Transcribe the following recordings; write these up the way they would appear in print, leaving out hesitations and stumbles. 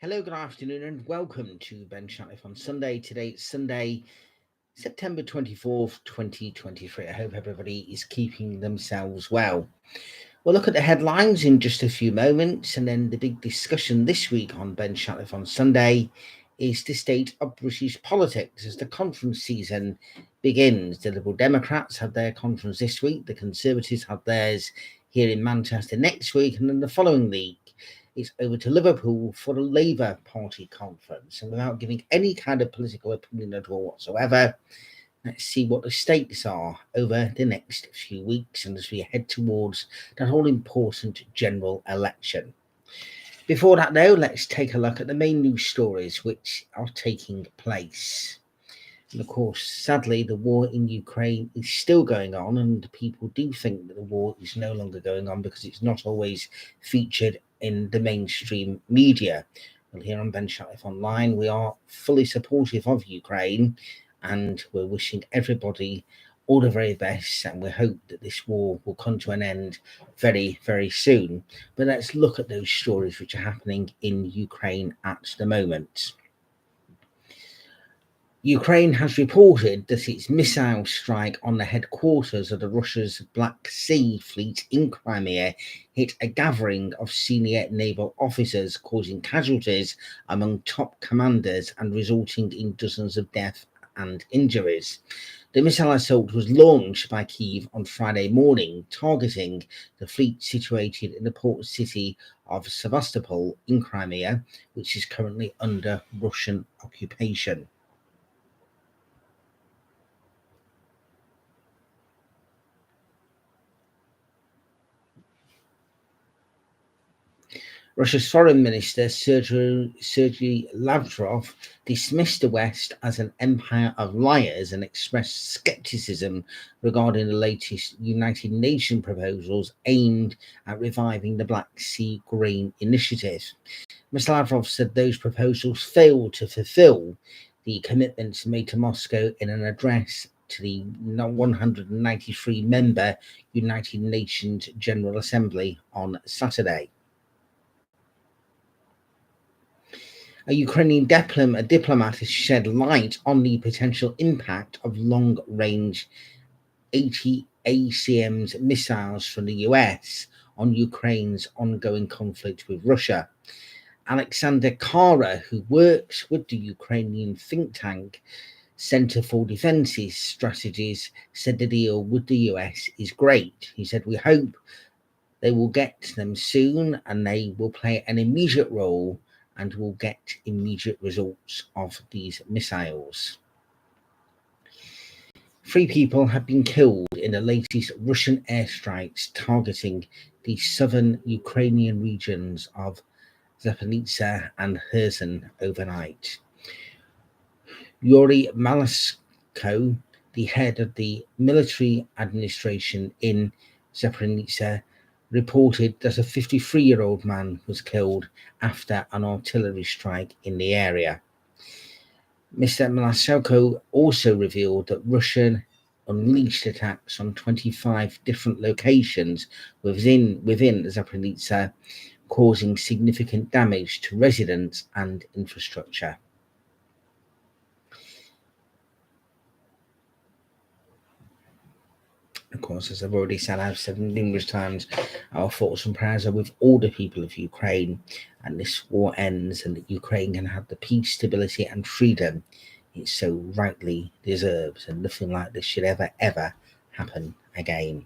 Hello, good afternoon, and welcome to Ben Shatliff on Sunday. Today it's Sunday, September 24th, 2023. I hope everybody is keeping themselves well. We'll look at the headlines in just a few moments, and then the big discussion this week on Ben Shatliff on Sunday is the state of British politics as the conference season begins. The Liberal Democrats have their conference this week, the Conservatives have theirs here in Manchester next week, and then the following week it's over to Liverpool for the Labour Party conference. And without giving any kind of political opinion at all whatsoever, let's see what the stakes are over the next few weeks and as we head towards that all important general election. Before that, though, let's take a look at the main news stories which are taking place. And of course, sadly, the war in Ukraine is still going on, and people do think that the war is no longer going on because it's not always featured in the mainstream media. Well, here on Ben Shatliff Online, we are fully supportive of Ukraine, and we're wishing everybody all the very best, and we hope that this war will come to an end very, very soon. But let's look at those stories which are happening in Ukraine at the moment. Ukraine has reported that its missile strike on the headquarters of the Russia's Black Sea Fleet in Crimea hit a gathering of senior naval officers, causing casualties among top commanders and resulting in dozens of deaths and injuries. The missile assault was launched by Kyiv on Friday morning, targeting the fleet situated in the port city of Sevastopol in Crimea, which is currently under Russian occupation. Russia's Foreign Minister Sergei Lavrov dismissed the West as an empire of liars and expressed skepticism regarding the latest United Nations proposals aimed at reviving the Black Sea Grain Initiative. Mr. Lavrov said those proposals failed to fulfill the commitments made to Moscow in an address to the 193-member United Nations General Assembly on Saturday. A Ukrainian diplomat has shed light on the potential impact of long-range ATACMS missiles from the US on Ukraine's ongoing conflict with Russia. Alexander Kara, who works with the Ukrainian think tank Center for Defense Strategies, said the deal with the US is great. He said, "We hope they will get them soon and they will play an immediate role and will get immediate results of these missiles." 3 people have been killed in the latest Russian airstrikes targeting the southern Ukrainian regions of Zaporizhzhia and Kherson overnight. Yuri Malasko, the head of the military administration in Zaporizhzhia, reported that a 53-year-old man was killed after an artillery strike in the area. Mr. Malasko also revealed that Russia unleashed attacks on 25 different locations within Zaporizhzhia, causing significant damage to residents and infrastructure. Of course, as I've already said, I've said numerous times, our thoughts and prayers are with all the people of Ukraine, and this war ends and that Ukraine can have the peace, stability and freedom it so rightly deserves, and nothing like this should ever happen again.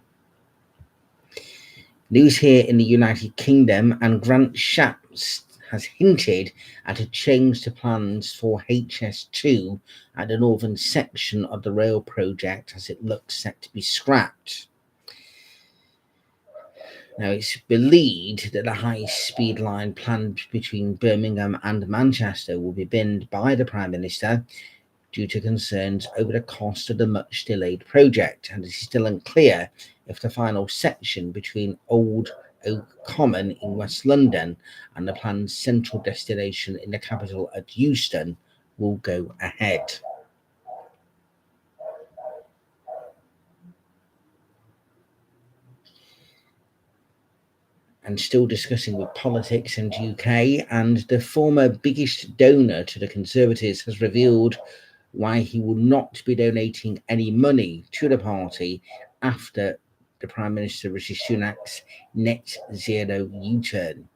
News here in the United Kingdom, and Grant Shapps has hinted at a change to plans for HS2 at the northern section of the rail project as it looks set to be scrapped. Now, it's believed that the high-speed line planned between Birmingham and Manchester will be binned by the Prime Minister due to concerns over the cost of the much-delayed project, and it is still unclear if the final section between Old Oak Common in West London and the planned central destination in the capital at Euston will go ahead. and still discussing with politics and UK, and the former biggest donor to the Conservatives has revealed why he will not be donating any money to the party after the Prime Minister Rishi Sunak's net zero U-turn.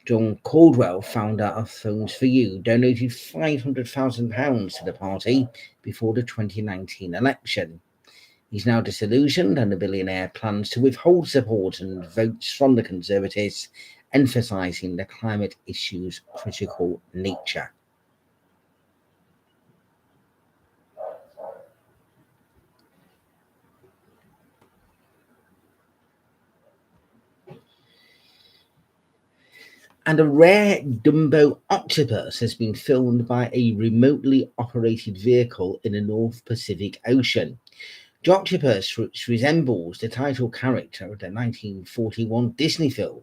John Caldwell, founder of Phones for You, donated £500,000 to the party before the 2019 election. He's now disillusioned, and the billionaire plans to withhold support and votes from the Conservatives, emphasising the climate issue's critical nature. And a rare Dumbo octopus has been filmed by a remotely operated vehicle in the North Pacific Ocean. The octopus, which resembles the title character of the 1941 Disney film,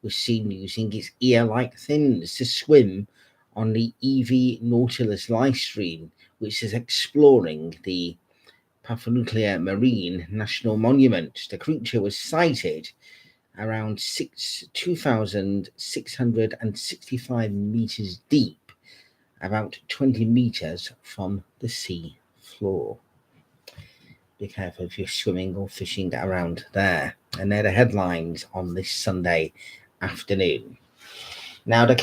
was seen using its ear-like fins to swim on the EV Nautilus live stream, which is exploring the Papanuclear Marine National Monument. The creature was sighted around 2,665 meters deep, about 20 meters from the sea floor. Be careful if you're swimming or fishing around there. And they're the headlines on this Sunday afternoon. Now, the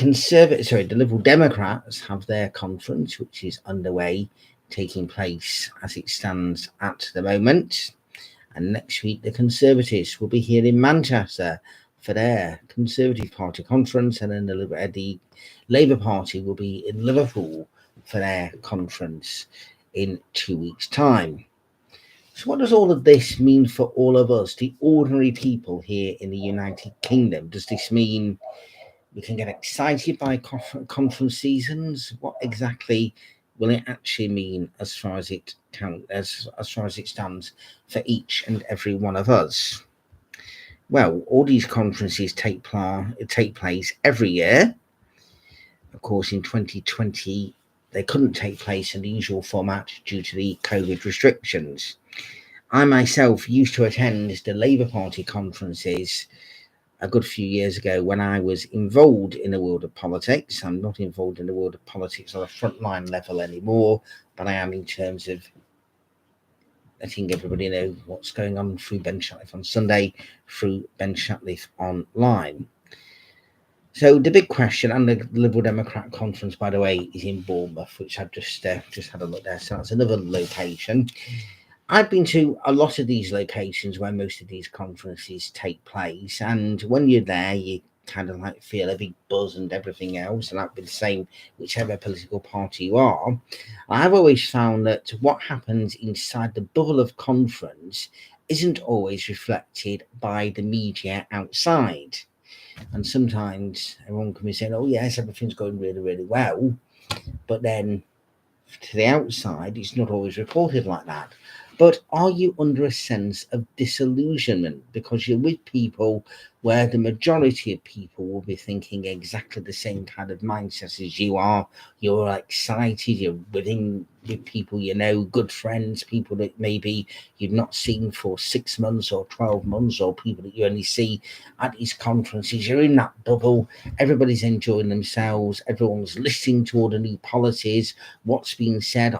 Liberal Democrats have their conference, which is underway, taking place as it stands at the moment. And next week, the Conservatives will be here in Manchester for their Conservative Party conference, and then the Labour Party will be in Liverpool for their conference in 2 weeks' time. So what does all of this mean for all of us, the ordinary people here in the United Kingdom? Does this mean we can get excited by conference seasons? What exactly will it actually mean as far as it stands for each and every one of us? Well, all these conferences take place every year. Of course, in 2020, they couldn't take place in the usual format due to the COVID restrictions. I myself used to attend the Labour Party conferences a good few years ago when I was involved in the world of politics. I'm not involved in the world of politics on a frontline level anymore, but I am in terms of letting everybody know what's going on through Ben Shatliff on Sunday, through Ben Shatliff online. So the big question, and the Liberal Democrat conference, by the way, is in Bournemouth, which I've just had a look there. So that's another location. I've been to a lot of these locations where most of these conferences take place, and when you're there, you kind of like feel a big buzz and everything else, and that'd be the same whichever political party you are. I've always found that what happens inside the bubble of conference isn't always reflected by the media outside. And sometimes everyone can be saying, oh yes, everything's going really, really well, but then to the outside, it's not always reported like that. But are you under a sense of disillusionment because you're with people where the majority of people will be thinking exactly the same kind of mindset as you are? You're excited, you're with people you know, good friends, people that maybe you've not seen for 6 months or 12 months, or people that you only see at these conferences. You're in that bubble, everybody's enjoying themselves, everyone's listening to all the new policies, what's being said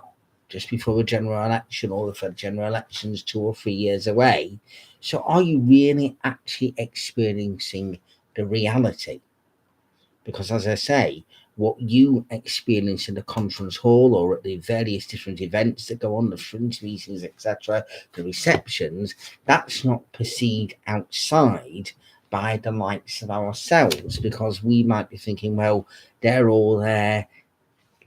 just before a general election, or if a general election's 2 or 3 years away. So are you really actually experiencing the reality? Because as I say, what you experience in the conference hall or at the various different events that go on, the fringe meetings, etc., the receptions, that's not perceived outside by the likes of ourselves, because we might be thinking, well, they're all there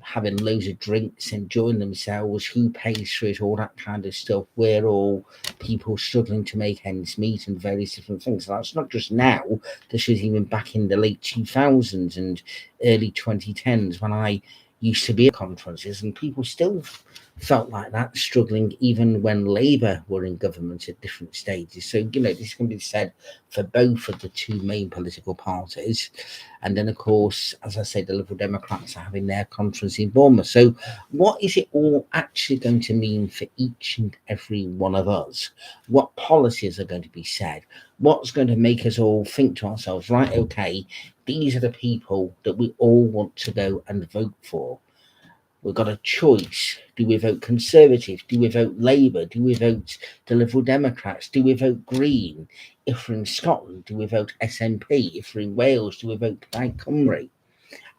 having loads of drinks, enjoying themselves, who pays for it, all that kind of stuff. We're all people struggling to make ends meet and various different things. And that's not just now, this was even back in the late 2000s and early 2010s when I used to be at conferences, and people still felt like that, struggling even when Labour were in government at different stages. So, this can be said for both of the two main political parties. And then, of course, as I said, the Liberal Democrats are having their conference in Bournemouth. So what is it all actually going to mean for each and every one of us? What policies are going to be said? What's going to make us all think to ourselves, right, okay, these are the people that we all want to go and vote for. We've got a choice. Do we vote Conservative? Do we vote Labour? Do we vote the Liberal Democrats? Do we vote Green? If we're in Scotland, do we vote SNP? If we're in Wales, do we vote Plaid Cymru?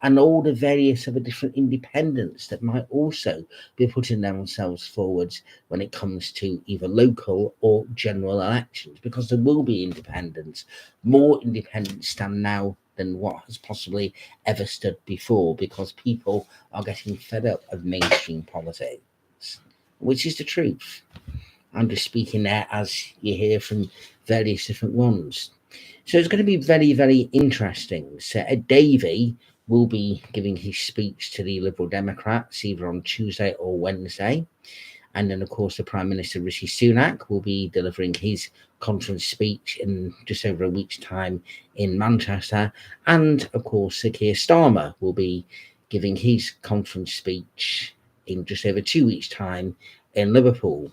And all the various other different independents that might also be putting themselves forwards when it comes to either local or general elections, because there will be independents. More independents stand now than what has possibly ever stood before, because people are getting fed up of mainstream politics, which is the truth. I'm just speaking there as you hear from various different ones. So it's going to be very, very interesting. So Ed Davey will be giving his speech to the Liberal Democrats either on Tuesday or Wednesday. And then, of course, the Prime Minister Rishi Sunak will be delivering his conference speech in just over a week's time in Manchester. And, of course, Sir Keir Starmer will be giving his conference speech in just over 2 weeks' time in Liverpool.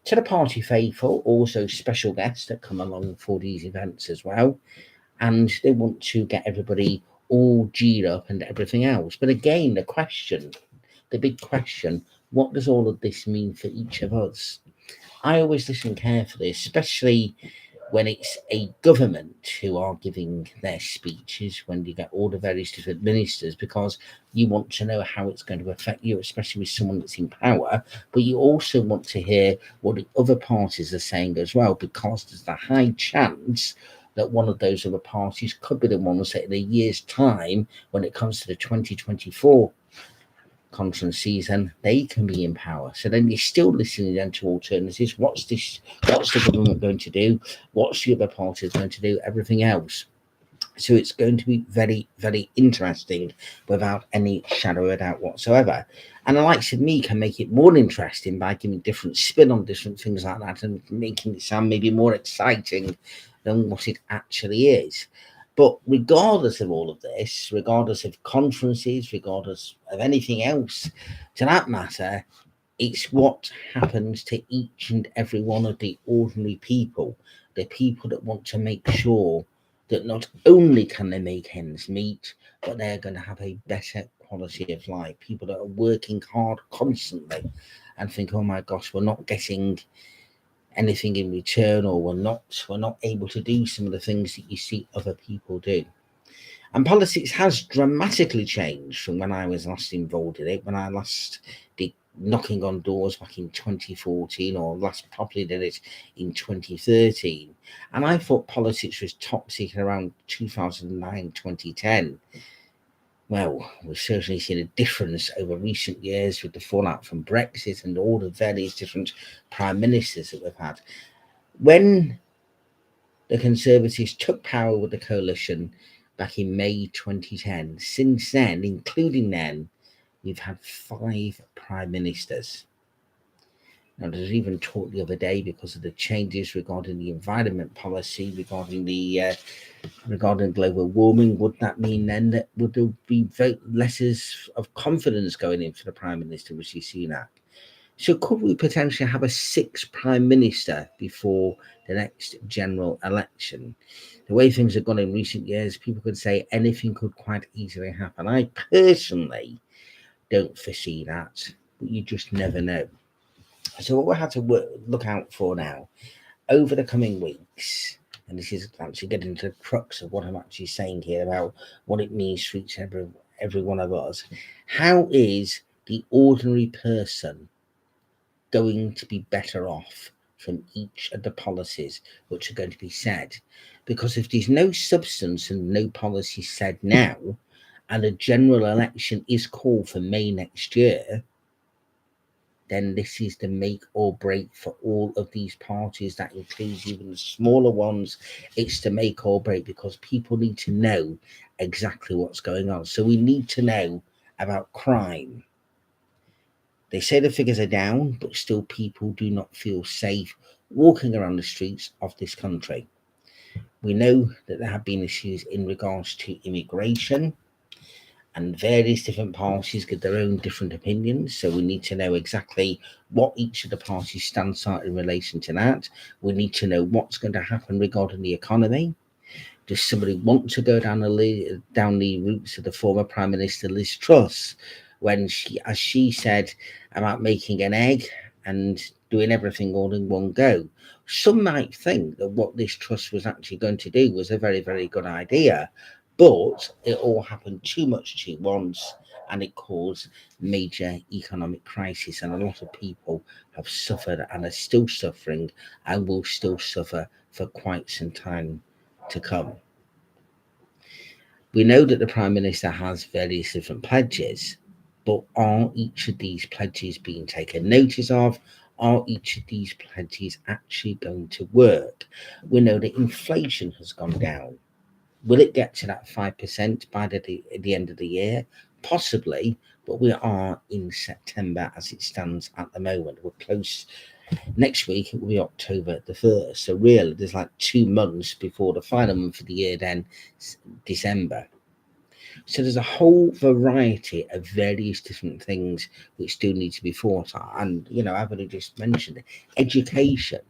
To the party faithful, also special guests that come along for these events as well. And they want to get everybody all G'd up and everything else. But again, the big question, what does all of this mean for each of us? I always listen carefully, especially when it's a government who are giving their speeches, when you get all the various different ministers, because you want to know how it's going to affect you, especially with someone that's in power. But you also want to hear what the other parties are saying as well, because there's the high chance that one of those other parties could be the ones that in a year's time, when it comes to the 2024 conference season, they can be in power. So then you're still listening then to alternatives. What's the government going to do? What's the other parties going to do? Everything else. So it's going to be very, very interesting without any shadow of a doubt whatsoever. And the likes of me can make it more interesting by giving different spin on different things like that and making it sound maybe more exciting than what it actually is. But regardless of all of this, regardless of conferences, regardless of anything else to that matter, it's what happens to each and every one of the ordinary people, the people that want to make sure that not only can they make ends meet, but they're going to have a better quality of life. People that are working hard constantly and think, oh my gosh, we're not getting anything in return, or we're not able to do some of the things that you see other people do. And politics has dramatically changed from when I was last involved in it, when I last did knocking on doors back in 2014, or last properly did it in 2013. And I thought politics was toxic around 2009, 2010. Well, we've certainly seen a difference over recent years with the fallout from Brexit and all the various different prime ministers that we've had. When the Conservatives took power with the coalition back in May 2010, since then, including then, we've had 5 prime ministers. Now, there's even talk the other day, because of the changes regarding the environment policy, regarding global warming, would that mean then that would there be vote letters of confidence going in for the Prime Minister, Rishi Sunak? So could we potentially have a 6th Prime Minister before the next general election? The way things have gone in recent years, people could say anything could quite easily happen. I personally don't foresee that, but you just never know. So what we have to look out for now over the coming weeks, and this is actually getting to the crux of what I'm actually saying here about what it means for each and every one of us. How is the ordinary person going to be better off from each of the policies which are going to be said? Because if there's no substance and no policy said now, and a general election is called for May next year, then this is the make or break for all of these parties. That includes even the smaller ones. It's the make or break, because people need to know exactly what's going on. So we need to know about crime. They say the figures are down, but still people do not feel safe walking around the streets of this country. We know that there have been issues in regards to immigration, and various different parties give their own different opinions. So we need to know exactly what each of the parties' stance are in relation to that. We need to know what's going to happen regarding the economy. Does somebody want to go down the routes of the former Prime Minister Liz Truss, when she, as she said, about making an egg and doing everything all in one go? Some might think that what this Truss was actually going to do was a very, very good idea, but it all happened too much too once, and it caused major economic crisis, and a lot of people have suffered and are still suffering and will still suffer for quite some time to come. We know that the Prime Minister has various different pledges, but are each of these pledges being taken notice of? Are each of these pledges actually going to work? We know that inflation has gone down. Will it get to that 5% by the end of the year? Possibly, but we are in September as it stands at the moment. We're close. Next week it will be October the 1st. So really there's like 2 months before the final month of the year, then December. So there's a whole variety of various different things which do need to be thought of. And, I've already just mentioned it. Education.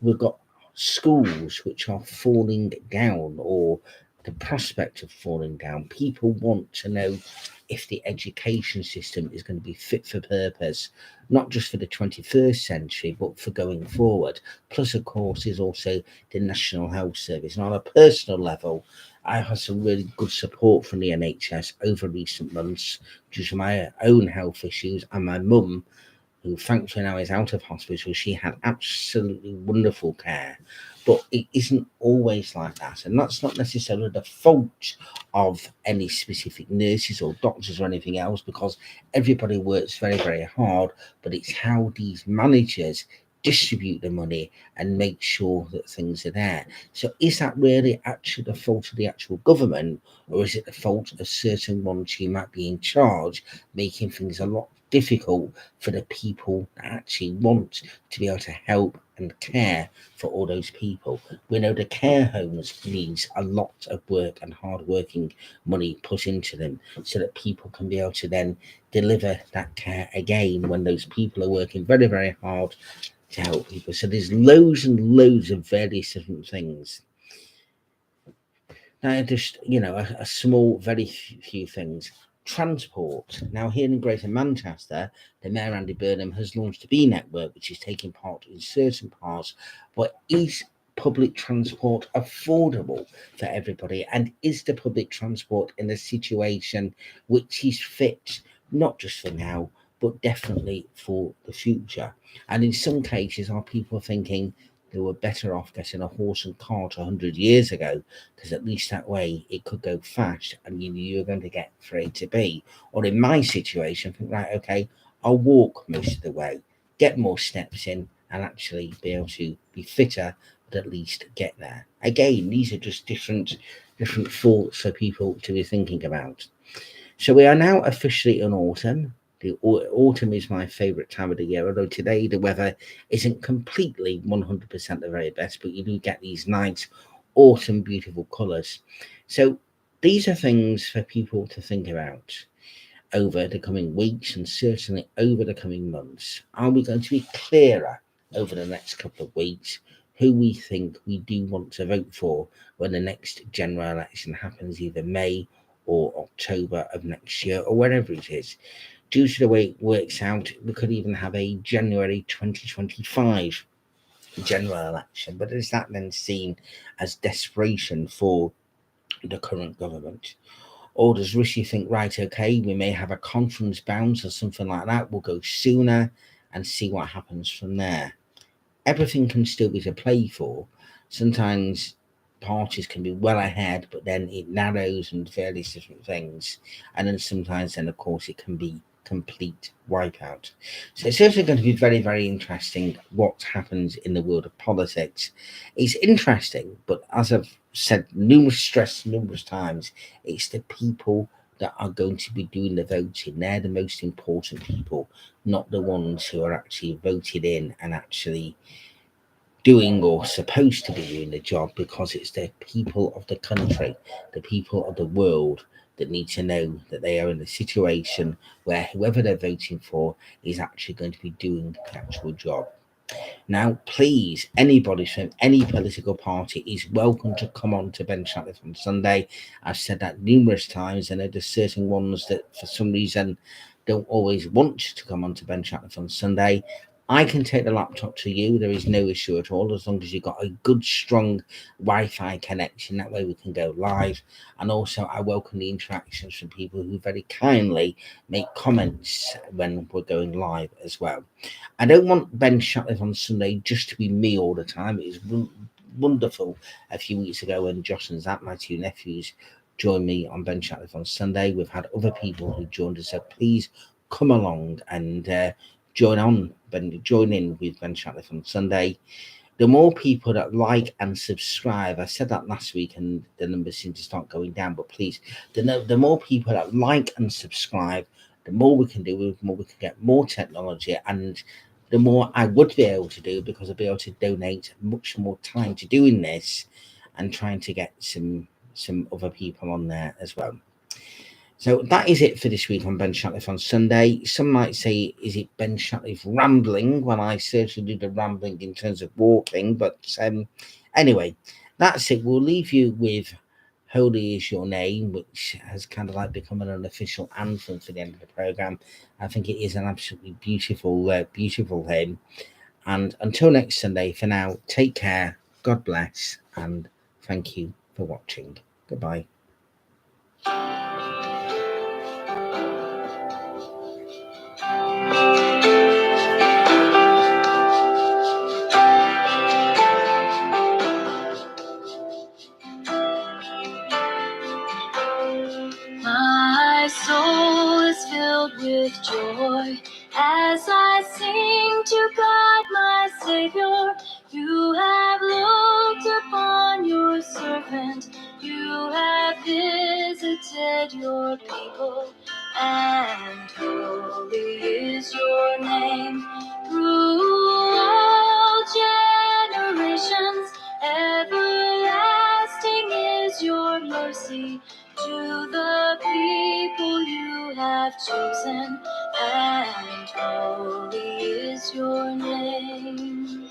We've got schools which are falling down, or the prospect of falling down. People want to know if the education system is going to be fit for purpose, not just for the 21st century, but for going forward. Plus, of course, is also the National Health Service. And on a personal level, I have some really good support from the NHS over recent months due to my own health issues, and my mum, who thankfully now is out of hospital. She had absolutely wonderful care, but it isn't always like that. And that's not necessarily the fault of any specific nurses or doctors or anything else, because everybody works very, very hard, but it's how these managers distribute the money and make sure that things are there. So is that really actually the fault of the actual government, or is it the fault of certain ones who might be in charge, making things a lot difficult for the people that actually want to be able to help and care for all those people? We know the care homes needs a lot of work and hard working money put into them, so that people can be able to then deliver that care again when those people are working very, very hard to help people. So there's loads and loads of various different things. Now, just, a small, very few things. Transport. Now, here in Greater Manchester, the Mayor Andy Burnham has launched a B network, which is taking part in certain parts. But is public transport affordable for everybody? And is the public transport in a situation which is fit, not just for now, but definitely for the future? And in some cases, are people thinking they were better off getting a horse and cart 100 years ago, because at least that way it could go fast and you knew you were going to get from A to B? Or in my situation, think, right, okay, I'll walk most of the way, get more steps in, and actually be able to be fitter, but at least get there. Again, these are just different thoughts for people to be thinking about. So we are now officially in autumn. The autumn is my favourite time of the year, although today the weather isn't completely 100% the very best, but you do get these nice autumn beautiful colours. So these are things for people to think about over the coming weeks, and certainly over the coming months. Are we going to be clearer over the next couple of weeks who we think we do want to vote for when the next general election happens, either May or October of next year, or wherever it is? Due to the way it works out, we could even have a January 2025 general election. But is that then seen as desperation for the current government? Or does Rishi think, right, okay, we may have a conference bounce or something like that, we'll go sooner and see what happens from there? Everything can still be to play for. Sometimes parties can be well ahead, but then it narrows and various different things. And then sometimes, then of course, it can be complete wipeout. So it's certainly going to be very, very interesting what happens in the world of politics. It's interesting, but as I've said stressed numerous times, it's the people that are going to be doing the voting. They're the most important people, not the ones who are actually voted in and actually doing or supposed to be doing the job, because it's the people of the country, the people of the world, that need to know that they are in a situation where whoever they're voting for is actually going to be doing the actual job. Now, please, anybody from any political party is welcome to come on to Ben Shatliff on Sunday. I've said that numerous times, and there's certain ones that for some reason don't always want to come on to Ben Shatliff on Sunday. I can take the laptop to you. There is no issue at all, as long as you've got a good, strong Wi-Fi connection. That way we can go live. And also, I welcome the interactions from people who very kindly make comments when we're going live as well. I don't want Ben Shatliff on Sunday just to be me all the time. It was wonderful a few weeks ago when Josh and Zach, my two nephews, joined me on Ben Shatliff on Sunday. We've had other people who joined us, so please come along and join in with Ben Shatliff on Sunday. The more people that like and subscribe, I said that last week and the numbers seem to start going down, but please, the more people that like and subscribe, the more we can do, the more we can get more technology, and the more I would be able to do, because I'll be able to donate much more time to doing this and trying to get some other people on there as well. So that is it for this week on Ben Shatliff on Sunday. Some might say, is it Ben Shatliff rambling? Well, I certainly do the rambling in terms of walking, but anyway, that's it. We'll leave you with Holy Is Your Name, which has kind of like become an unofficial anthem for the end of the programme. I think it is an absolutely beautiful hymn. And until next Sunday, for now, take care, God bless, and thank you for watching. Goodbye. My soul is filled with joy as I sing to God my Savior. You have looked upon your servant. You have visited your people, and holy is your name. Through all generations, everlasting is your mercy to the people you have chosen, and holy is your name.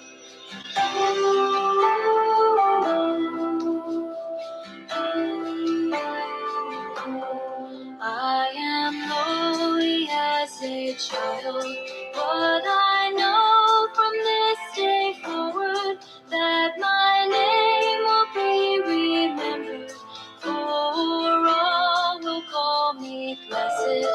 I am lowly as a child, but I know from this day forward that my name will be remembered. For all will call me blessed,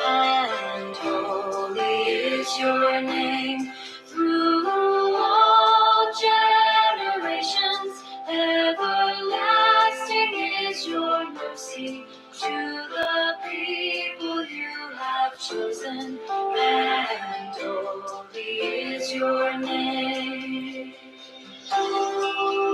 and holy is your name. Through all generations, everlasting is your mercy to the people you have chosen, and holy is your name.